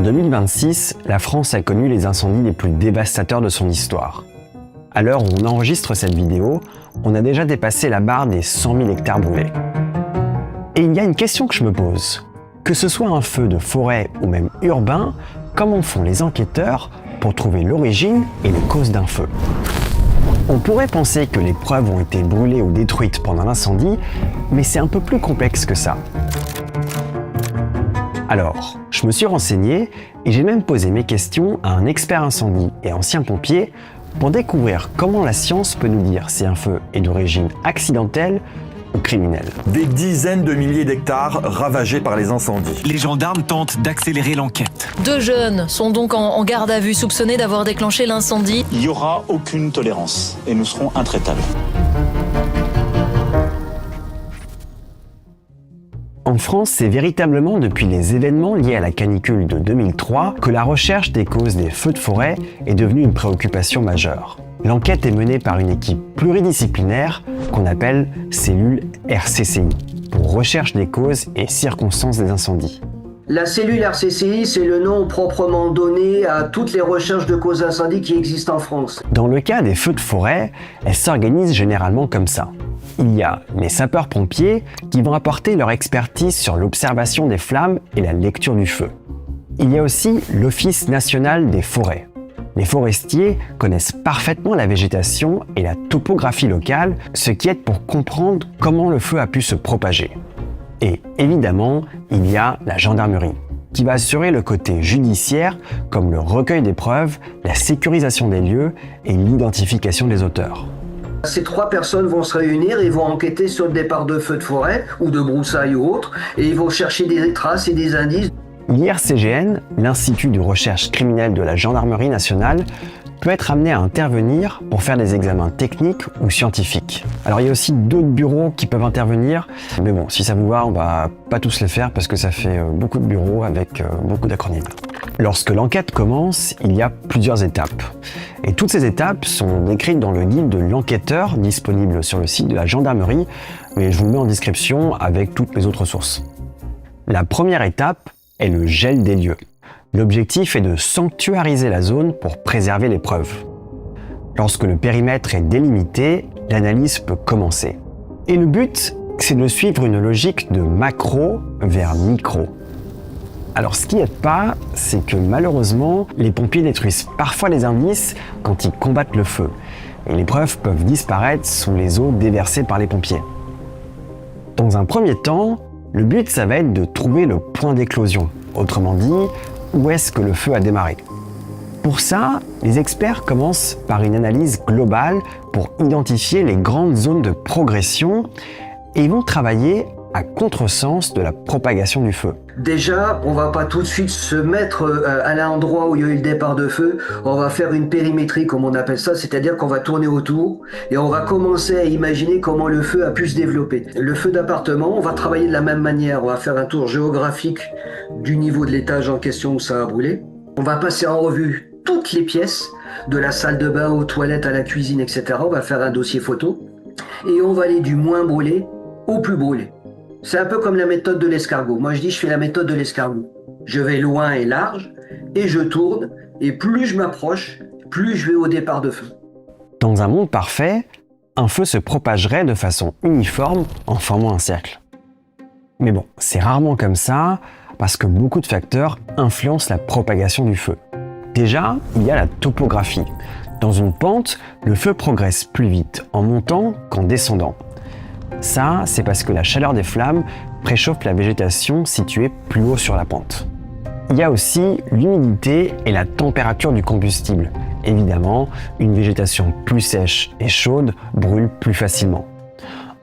2026, la France a connu les incendies les plus dévastateurs de son histoire. À l'heure où on enregistre cette vidéo, on a déjà dépassé la barre des 100 000 hectares brûlés. Et il y a une question que je me pose. Que ce soit un feu de forêt ou même urbain, comment font les enquêteurs pour trouver l'origine et les causes d'un feu? On pourrait penser que les preuves ont été brûlées ou détruites pendant l'incendie, mais c'est un peu plus complexe que ça. Alors, je me suis renseigné et j'ai même posé mes questions à un expert incendie et ancien pompier pour découvrir comment la science peut nous dire si un feu est d'origine accidentelle ou criminelle. Des dizaines de milliers d'hectares ravagés par les incendies. Les gendarmes tentent d'accélérer l'enquête. 2 jeunes sont donc en garde à vue soupçonnés d'avoir déclenché l'incendie. Il n'y aura aucune tolérance et nous serons intraitables. En France, c'est véritablement depuis les événements liés à la canicule de 2003 que la recherche des causes des feux de forêt est devenue une préoccupation majeure. L'enquête est menée par une équipe pluridisciplinaire qu'on appelle cellule RCCI, pour recherche des causes et circonstances des incendies. La cellule RCCI, c'est le nom proprement donné à toutes les recherches de causes d'incendie qui existent en France. Dans le cas des feux de forêt, elles s'organisent généralement comme ça. Il y a les sapeurs-pompiers qui vont apporter leur expertise sur l'observation des flammes et la lecture du feu. Il y a aussi l'Office national des forêts. Les forestiers connaissent parfaitement la végétation et la topographie locale, ce qui aide pour comprendre comment le feu a pu se propager. Et évidemment, il y a la gendarmerie, qui va assurer le côté judiciaire comme le recueil des preuves, la sécurisation des lieux et l'identification des auteurs. Ces 3 personnes vont se réunir et vont enquêter sur le départ de feux de forêt ou de broussailles ou autres, et ils vont chercher des traces et des indices. L'IRCGN, l'Institut de recherche criminelle de la Gendarmerie nationale, peut être amené à intervenir pour faire des examens techniques ou scientifiques. Alors il y a aussi d'autres bureaux qui peuvent intervenir, mais bon, si ça vous va, on va pas tous les faire parce que ça fait beaucoup de bureaux avec beaucoup d'acronymes. Lorsque l'enquête commence, il y a plusieurs étapes. Et toutes ces étapes sont décrites dans le guide de l'enquêteur disponible sur le site de la gendarmerie, mais je vous le mets en description avec toutes les autres sources. La première étape est le gel des lieux. L'objectif est de sanctuariser la zone pour préserver les preuves. Lorsque le périmètre est délimité, l'analyse peut commencer. Et le but, c'est de suivre une logique de macro vers micro. Alors ce qui n'aide pas, c'est que malheureusement, les pompiers détruisent parfois les indices quand ils combattent le feu. Et les preuves peuvent disparaître sous les eaux déversées par les pompiers. Dans un premier temps, le but, ça va être de trouver le point d'éclosion. Autrement dit, où est-ce que le feu a démarré? Pour ça, les experts commencent par une analyse globale pour identifier les grandes zones de progression et ils vont travailler à contresens de la propagation du feu. Déjà, on va pas tout de suite se mettre à l'endroit où il y a eu le départ de feu. On va faire une périmétrie, comme on appelle ça, c'est-à-dire qu'on va tourner autour et on va commencer à imaginer comment le feu a pu se développer. Le feu d'appartement, on va travailler de la même manière. On va faire un tour géographique du niveau de l'étage en question où ça a brûlé. On va passer en revue toutes les pièces, de la salle de bain aux toilettes à la cuisine, etc. On va faire un dossier photo et on va aller du moins brûlé au plus brûlé. C'est un peu comme la méthode de l'escargot. Moi, je fais la méthode de l'escargot. Je vais loin et large, et je tourne, et plus je m'approche, plus je vais au départ de feu. Dans un monde parfait, un feu se propagerait de façon uniforme en formant un cercle. Mais bon, c'est rarement comme ça, parce que beaucoup de facteurs influencent la propagation du feu. Déjà, il y a la topographie. Dans une pente, le feu progresse plus vite en montant qu'en descendant. Ça, c'est parce que la chaleur des flammes préchauffe la végétation située plus haut sur la pente. Il y a aussi l'humidité et la température du combustible. Évidemment, une végétation plus sèche et chaude brûle plus facilement.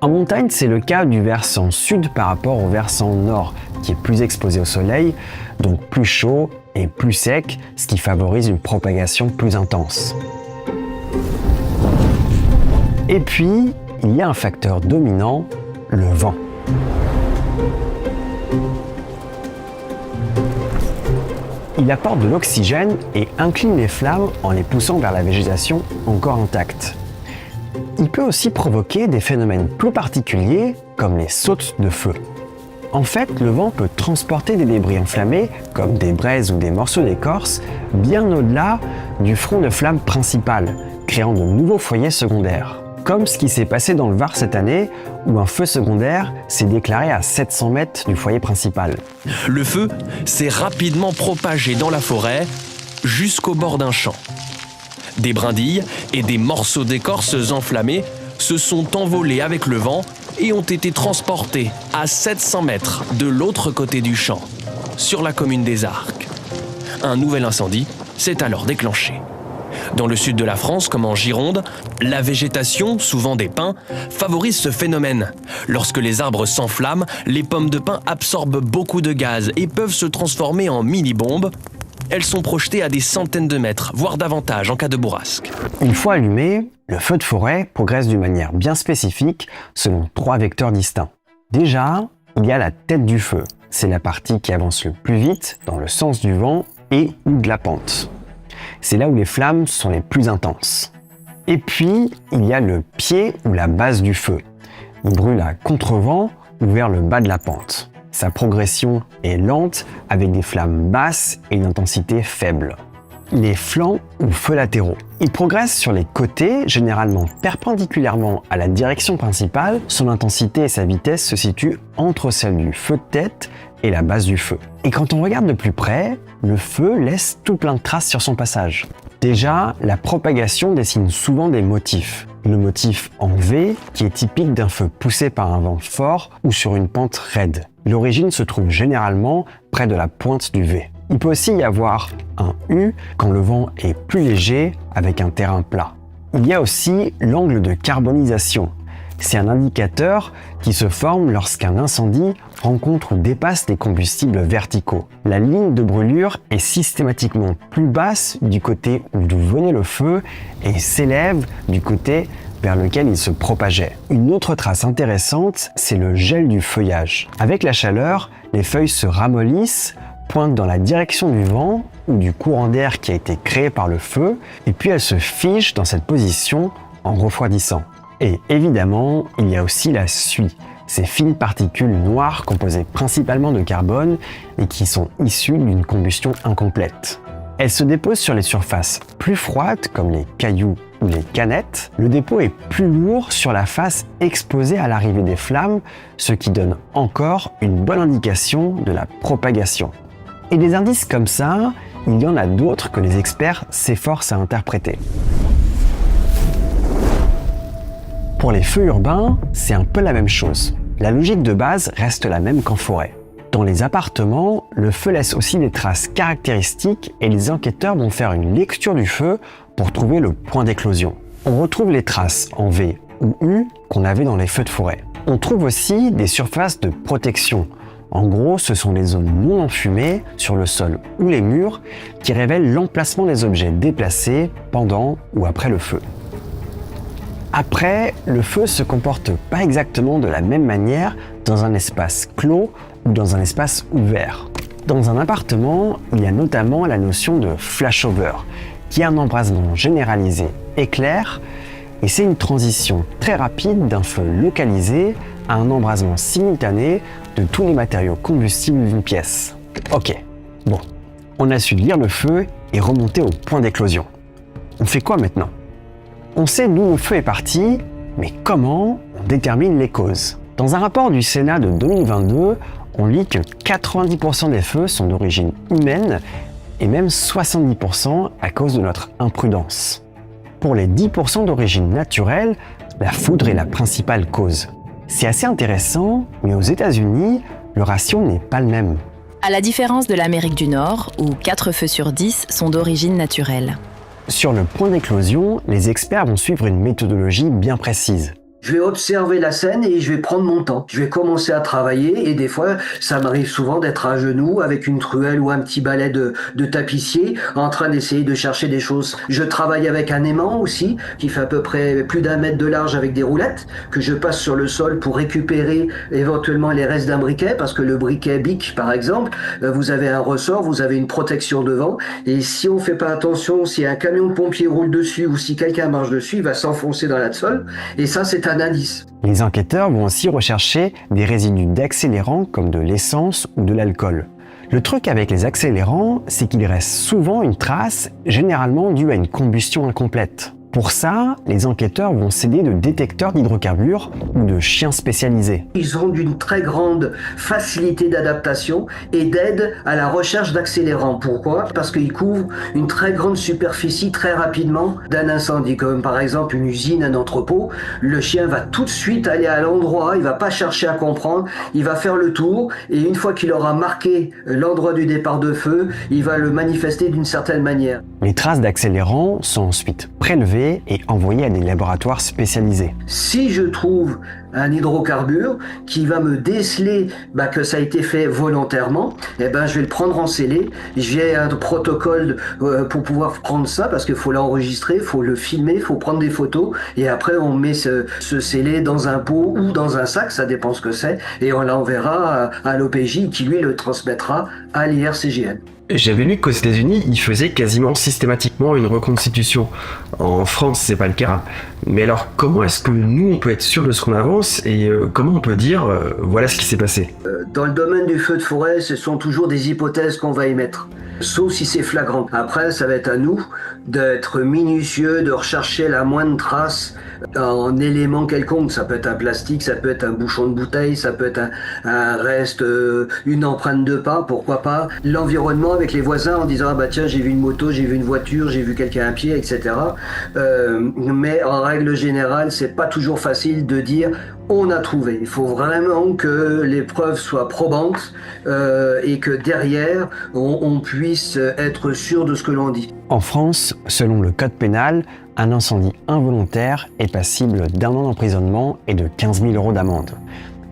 En montagne, c'est le cas du versant sud par rapport au versant nord, qui est plus exposé au soleil, donc plus chaud et plus sec, ce qui favorise une propagation plus intense. Et puis, il y a un facteur dominant, le vent. Il apporte de l'oxygène et incline les flammes en les poussant vers la végétation encore intacte. Il peut aussi provoquer des phénomènes plus particuliers comme les sautes de feu. En fait, le vent peut transporter des débris enflammés, comme des braises ou des morceaux d'écorce, bien au-delà du front de flamme principal, créant de nouveaux foyers secondaires. Comme ce qui s'est passé dans le Var cette année, où un feu secondaire s'est déclaré à 700 mètres du foyer principal. Le feu s'est rapidement propagé dans la forêt jusqu'au bord d'un champ. Des brindilles et des morceaux d'écorces enflammés se sont envolés avec le vent et ont été transportés à 700 mètres de l'autre côté du champ, sur la commune des Arcs. Un nouvel incendie s'est alors déclenché. Dans le sud de la France, comme en Gironde, la végétation, souvent des pins, favorise ce phénomène. Lorsque les arbres s'enflamment, les pommes de pin absorbent beaucoup de gaz et peuvent se transformer en mini-bombes. Elles sont projetées à des centaines de mètres, voire davantage en cas de bourrasque. Une fois allumé, le feu de forêt progresse d'une manière bien spécifique selon 3 vecteurs distincts. Déjà, il y a la tête du feu. C'est la partie qui avance le plus vite dans le sens du vent et ou de la pente. C'est là où les flammes sont les plus intenses. Et puis, il y a le pied ou la base du feu. Il brûle à contre-vent ou vers le bas de la pente. Sa progression est lente avec des flammes basses et une intensité faible. Les flancs ou feux latéraux. Il progresse sur les côtés, généralement perpendiculairement à la direction principale. Son intensité et sa vitesse se situent entre celle du feu de tête et la base du feu. Et quand on regarde de plus près, le feu laisse tout plein de traces sur son passage. Déjà, la propagation dessine souvent des motifs. Le motif en V, qui est typique d'un feu poussé par un vent fort ou sur une pente raide. L'origine se trouve généralement près de la pointe du V. Il peut aussi y avoir un U quand le vent est plus léger avec un terrain plat. Il y a aussi l'angle de carbonisation. C'est un indicateur qui se forme lorsqu'un incendie rencontre ou dépasse des combustibles verticaux. La ligne de brûlure est systématiquement plus basse du côté d'où venait le feu et s'élève du côté vers lequel il se propageait. Une autre trace intéressante, c'est le gel du feuillage. Avec la chaleur, les feuilles se ramollissent, pointent dans la direction du vent ou du courant d'air qui a été créé par le feu, et puis elles se figent dans cette position en refroidissant. Et évidemment, il y a aussi la suie, ces fines particules noires composées principalement de carbone et qui sont issues d'une combustion incomplète. Elles se déposent sur les surfaces plus froides comme les cailloux ou les canettes. Le dépôt est plus lourd sur la face exposée à l'arrivée des flammes, ce qui donne encore une bonne indication de la propagation. Et des indices comme ça, il y en a d'autres que les experts s'efforcent à interpréter. Pour les feux urbains, c'est un peu la même chose. La logique de base reste la même qu'en forêt. Dans les appartements, le feu laisse aussi des traces caractéristiques et les enquêteurs vont faire une lecture du feu pour trouver le point d'éclosion. On retrouve les traces en V ou U qu'on avait dans les feux de forêt. On trouve aussi des surfaces de protection. En gros, ce sont les zones non enfumées sur le sol ou les murs qui révèlent l'emplacement des objets déplacés pendant ou après le feu. Après, le feu se comporte pas exactement de la même manière dans un espace clos ou dans un espace ouvert. Dans un appartement, il y a notamment la notion de flashover, qui est un embrasement généralisé éclair, et c'est une transition très rapide d'un feu localisé à un embrasement simultané de tous les matériaux combustibles d'une pièce. Ok, bon, on a su lire le feu et remonter au point d'éclosion. On fait quoi maintenant ? On sait d'où le feu est parti, mais comment on détermine les causes ? Dans un rapport du Sénat de 2022, on lit que 90% des feux sont d'origine humaine et même 70% à cause de notre imprudence. Pour les 10% d'origine naturelle, la foudre est la principale cause. C'est assez intéressant, mais aux États-Unis, le ratio n'est pas le même. À la différence de l'Amérique du Nord, où 4 feux sur 10 sont d'origine naturelle. Sur le point d'éclosion, les experts vont suivre une méthodologie bien précise. Je vais observer la scène et je vais prendre mon temps. Je vais commencer à travailler et des fois, ça m'arrive souvent d'être à genoux avec une truelle ou un petit balai de tapissier en train d'essayer de chercher des choses. Je travaille avec un aimant aussi qui fait à peu près plus d'1 mètre de large avec des roulettes que je passe sur le sol pour récupérer éventuellement les restes d'un briquet parce que le briquet Bic par exemple, vous avez un ressort, vous avez une protection devant et si on fait pas attention, si un camion de pompiers roule dessus ou si quelqu'un marche dessus, il va s'enfoncer dans la tôle et ça c'est un un indice. Les enquêteurs vont aussi rechercher des résidus d'accélérants comme de l'essence ou de l'alcool. Le truc avec les accélérants, c'est qu'il reste souvent une trace, généralement due à une combustion incomplète. Pour ça, les enquêteurs vont s'aider de détecteurs d'hydrocarbures ou de chiens spécialisés. Ils ont d'une très grande facilité d'adaptation et d'aide à la recherche d'accélérants. Pourquoi? Parce qu'ils couvrent une très grande superficie très rapidement d'un incendie, comme par exemple une usine, un entrepôt. Le chien va tout de suite aller à l'endroit, il va pas chercher à comprendre, il va faire le tour et une fois qu'il aura marqué l'endroit du départ de feu, il va le manifester d'une certaine manière. Les traces d'accélérants sont ensuite prélevées et envoyées à des laboratoires spécialisés. Si je trouve un hydrocarbure qui va me déceler que ça a été fait volontairement, je vais le prendre en scellé. J'ai un protocole pour pouvoir prendre ça parce qu'il faut l'enregistrer, il faut le filmer, il faut prendre des photos et après on met ce scellé dans un pot ou dans un sac, ça dépend ce que c'est, et on l'enverra à l'OPJ qui lui le transmettra à l'IRCGN. J'avais lu qu'aux États-Unis, ils faisaient quasiment systématiquement une reconstitution. En France, c'est pas le cas. Mais alors, comment est-ce que nous, on peut être sûr de ce qu'on avance et comment on peut dire voilà ce qui s'est passé? Dans le domaine du feu de forêt, ce sont toujours des hypothèses qu'on va émettre, sauf si c'est flagrant. Après, ça va être à nous d'être minutieux, de rechercher la moindre trace en élément quelconque. Ça peut être un plastique, ça peut être un bouchon de bouteille, ça peut être un reste, une empreinte de pas, pourquoi pas. L'environnement avec les voisins en disant tiens, j'ai vu une moto, j'ai vu une voiture, j'ai vu quelqu'un à pied, etc. Mais en règle générale, c'est pas toujours facile de dire on a trouvé. Il faut vraiment que les preuves soient probantes et que derrière, on puisse être sûr de ce que l'on dit. En France, selon le code pénal, un incendie involontaire est passible d'1 an d'emprisonnement et de 15 000 € d'amende.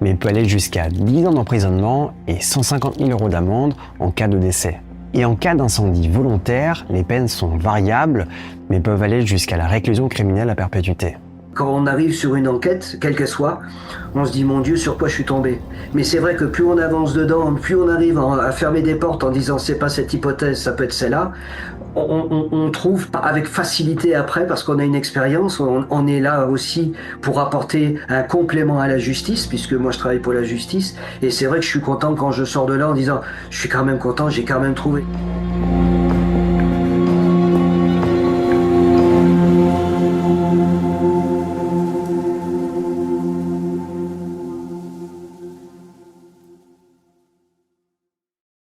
Mais il peut aller jusqu'à 10 ans d'emprisonnement et 150 000 € d'amende en cas de décès. Et en cas d'incendie volontaire, les peines sont variables, mais peuvent aller jusqu'à la réclusion criminelle à perpétuité. Quand on arrive sur une enquête, quelle qu'elle soit, on se dit mon Dieu, sur quoi je suis tombé. Mais c'est vrai que plus on avance dedans, plus on arrive à fermer des portes en disant c'est pas cette hypothèse, ça peut être celle-là, on trouve avec facilité après parce qu'on a une expérience, on est là aussi pour apporter un complément à la justice, puisque moi je travaille pour la justice, et c'est vrai que je suis content quand je sors de là en disant je suis quand même content, j'ai quand même trouvé.